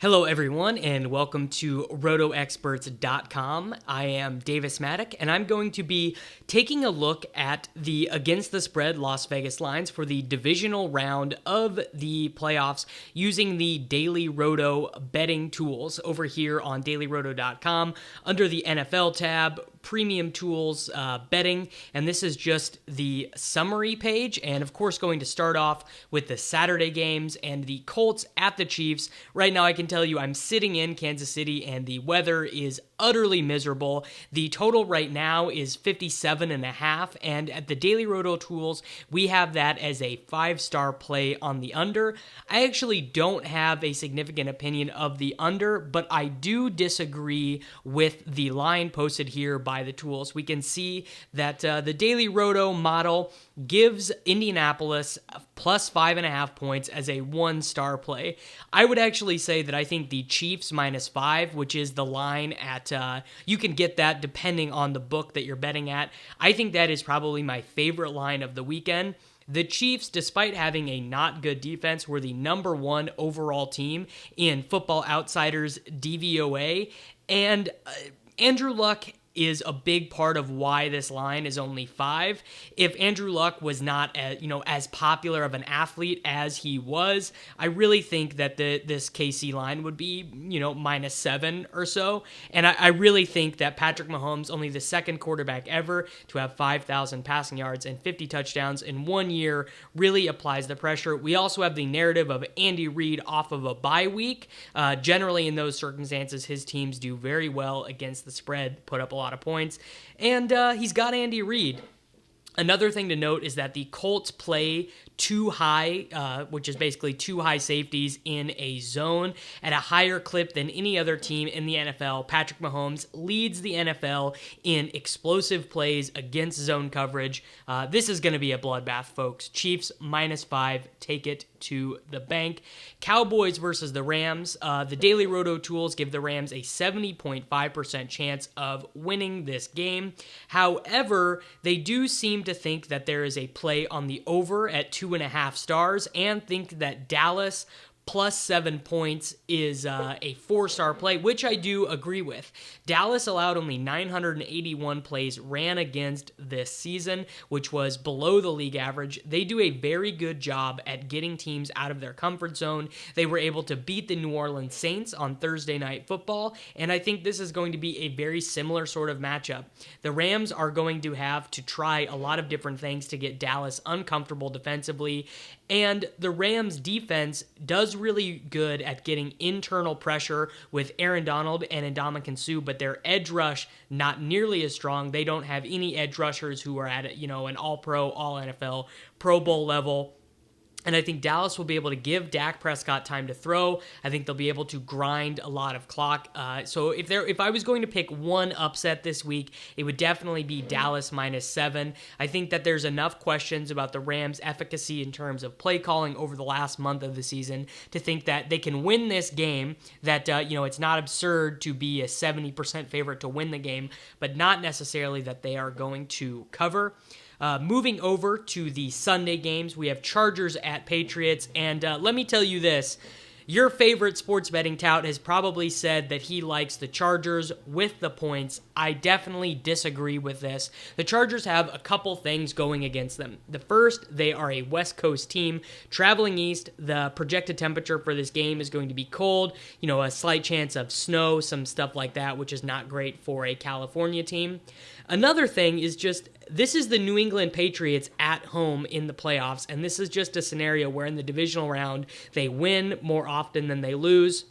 Hello, everyone, and welcome to RotoExperts.com. I am Davis Mattek, and I'm going to be taking a look at the against the spread Las Vegas lines for the divisional round of the playoffs using the DailyRoto betting tools over here on DailyRoto.com under the NFL tab, Premium Tools, betting, and this is just the summary page, and of course going to start off with the Saturday games and the Colts at the Chiefs. Right now I can tell you I'm sitting in Kansas City and the weather is utterly miserable. The total right now is 57.5, and at the Daily Roto tools, we have that as a 5-star play on the under. I actually don't have a significant opinion of the under, but I do disagree with the line posted here by the tools. We can see that the Daily Roto model gives Indianapolis plus 5.5 points as a 1-star play. I would actually say that I think the Chiefs -5, which is the line at, you can get that depending on the book that you're betting at. I think that is probably my favorite line of the weekend. The Chiefs, despite having a not good defense, were the number 1 overall team in Football Outsiders DVOA, and Andrew Luck is a big part of why this line is only 5. If Andrew Luck was not as popular of an athlete as he was, I really think that this KC line would be, -7 or so. And I really think that Patrick Mahomes, only the second quarterback ever to have 5,000 passing yards and 50 touchdowns in 1 year, really applies the pressure. We also have the narrative of Andy Reid off of a bye week. Generally, in those circumstances, his teams do very well against the spread, put up a lot of points, and he's got Andy Reid. Another thing to note is that the Colts play too high, which is basically 2 high safeties in a zone at a higher clip than any other team in the NFL. Patrick Mahomes leads the NFL in explosive plays against zone coverage. This is going to be a bloodbath, folks. Chiefs -5, take it to the bank. Cowboys versus the Rams. The Daily Roto tools give the Rams a 70.5% chance of winning this game. However, they do seem to think that there is a play on the over at 2.5 stars and think that Dallas plus 7 points is a 4-star play, which I do agree with. Dallas allowed only 981 plays ran against this season, which was below the league average. They do a very good job at getting teams out of their comfort zone. They were able to beat the New Orleans Saints on Thursday Night Football, and I think this is going to be a very similar sort of matchup. The Rams are going to have to try a lot of different things to get Dallas uncomfortable defensively, and the Rams defense does really good at getting internal pressure with Aaron Donald and Ndamukong Suh, but their edge rush not nearly as strong. They don't have any edge rushers who are at an all-pro, all-NFL, Pro Bowl level. And I think Dallas will be able to give Dak Prescott time to throw. I think they'll be able to grind a lot of clock. So if I was going to pick one upset this week, it would definitely be Dallas -7. I think that there's enough questions about the Rams' efficacy in terms of play calling over the last month of the season to think that they can win this game, that it's not absurd to be a 70% favorite to win the game, but not necessarily that they are going to cover. Moving over to the Sunday games, we have Chargers at Patriots, and let me tell you this. Your favorite sports betting tout has probably said that he likes the Chargers with the points. I definitely disagree with this. The Chargers have a couple things going against them. The first, they are a West Coast team traveling east. The projected temperature for this game is going to be cold, a slight chance of snow, some stuff like that, which is not great for a California team. Another thing is just, this is the New England Patriots at home in the playoffs, and this is just a scenario where in the divisional round, they win more often than they lose.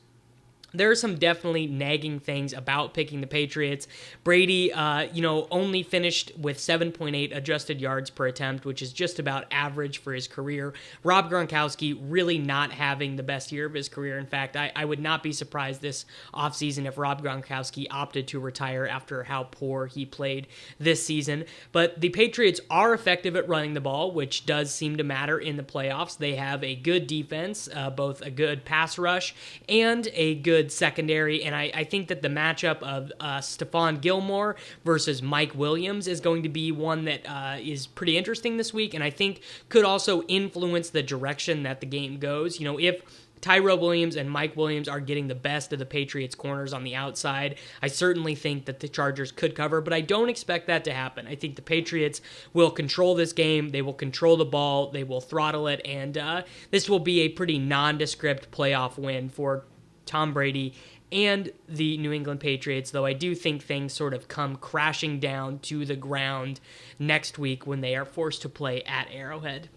There are some definitely nagging things about picking the Patriots. Brady, only finished with 7.8 adjusted yards per attempt, which is just about average for his career. Rob Gronkowski really not having the best year of his career. In fact, I would not be surprised this offseason if Rob Gronkowski opted to retire after how poor he played this season. But the Patriots are effective at running the ball, which does seem to matter in the playoffs. They have a good defense, both a good pass rush and a good secondary, and I think that the matchup of Stephon Gilmore versus Mike Williams is going to be one that is pretty interesting this week, and I think could also influence the direction that the game goes. If Tyrell Williams and Mike Williams are getting the best of the Patriots corners on the outside. I certainly think that the Chargers could cover, but I don't expect that to happen. I think the Patriots will control this game. They will control the ball. They will throttle it, and this will be a pretty nondescript playoff win for Tom Brady and the New England Patriots, though I do think things sort of come crashing down to the ground next week when they are forced to play at Arrowhead.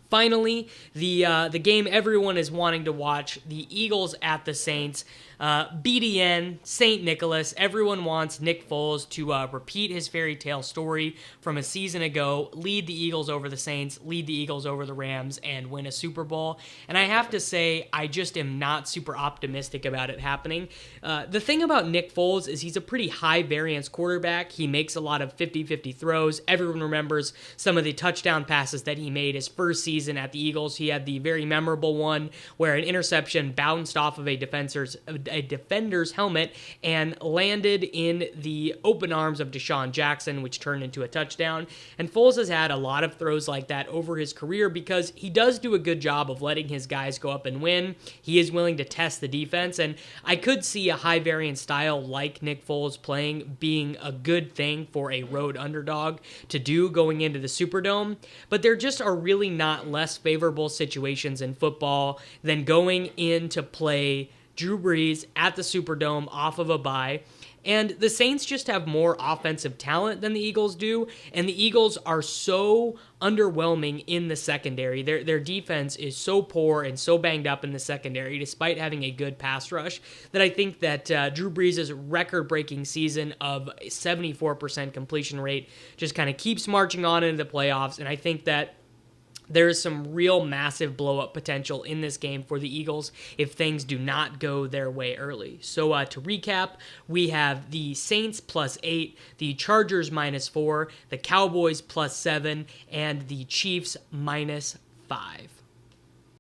Finally, the game everyone is wanting to watch, the Eagles at the Saints. BDN, St. Nicholas, everyone wants Nick Foles to repeat his fairy tale story from a season ago, lead the Eagles over the Saints, lead the Eagles over the Rams, and win a Super Bowl. And I have to say, I just am not super optimistic about it happening. The thing about Nick Foles is he's a pretty high variance quarterback. He makes a lot of 50-50 throws. Everyone remembers some of the touchdown passes that he made his first season at the Eagles. He had the very memorable one where an interception bounced off of a defender's helmet and landed in the open arms of Deshaun Jackson, which turned into a touchdown. And Foles has had a lot of throws like that over his career because he does do a good job of letting his guys go up and win. He is willing to test the defense, and I could see a high variance style like Nick Foles playing being a good thing for a road underdog to do going into the Superdome, but there just are really not less favorable situations in football than going in to play Drew Brees at the Superdome off of a bye. And the Saints just have more offensive talent than the Eagles do, and the Eagles are so underwhelming in the secondary. Their defense is so poor and so banged up in the secondary, despite having a good pass rush, that I think that Drew Brees' record-breaking season of 74% completion rate just kind of keeps marching on into the playoffs, and I think that there is some real massive blow-up potential in this game for the Eagles if things do not go their way early. So to recap, we have the Saints +8, the Chargers -4, the Cowboys +7, and the Chiefs -5.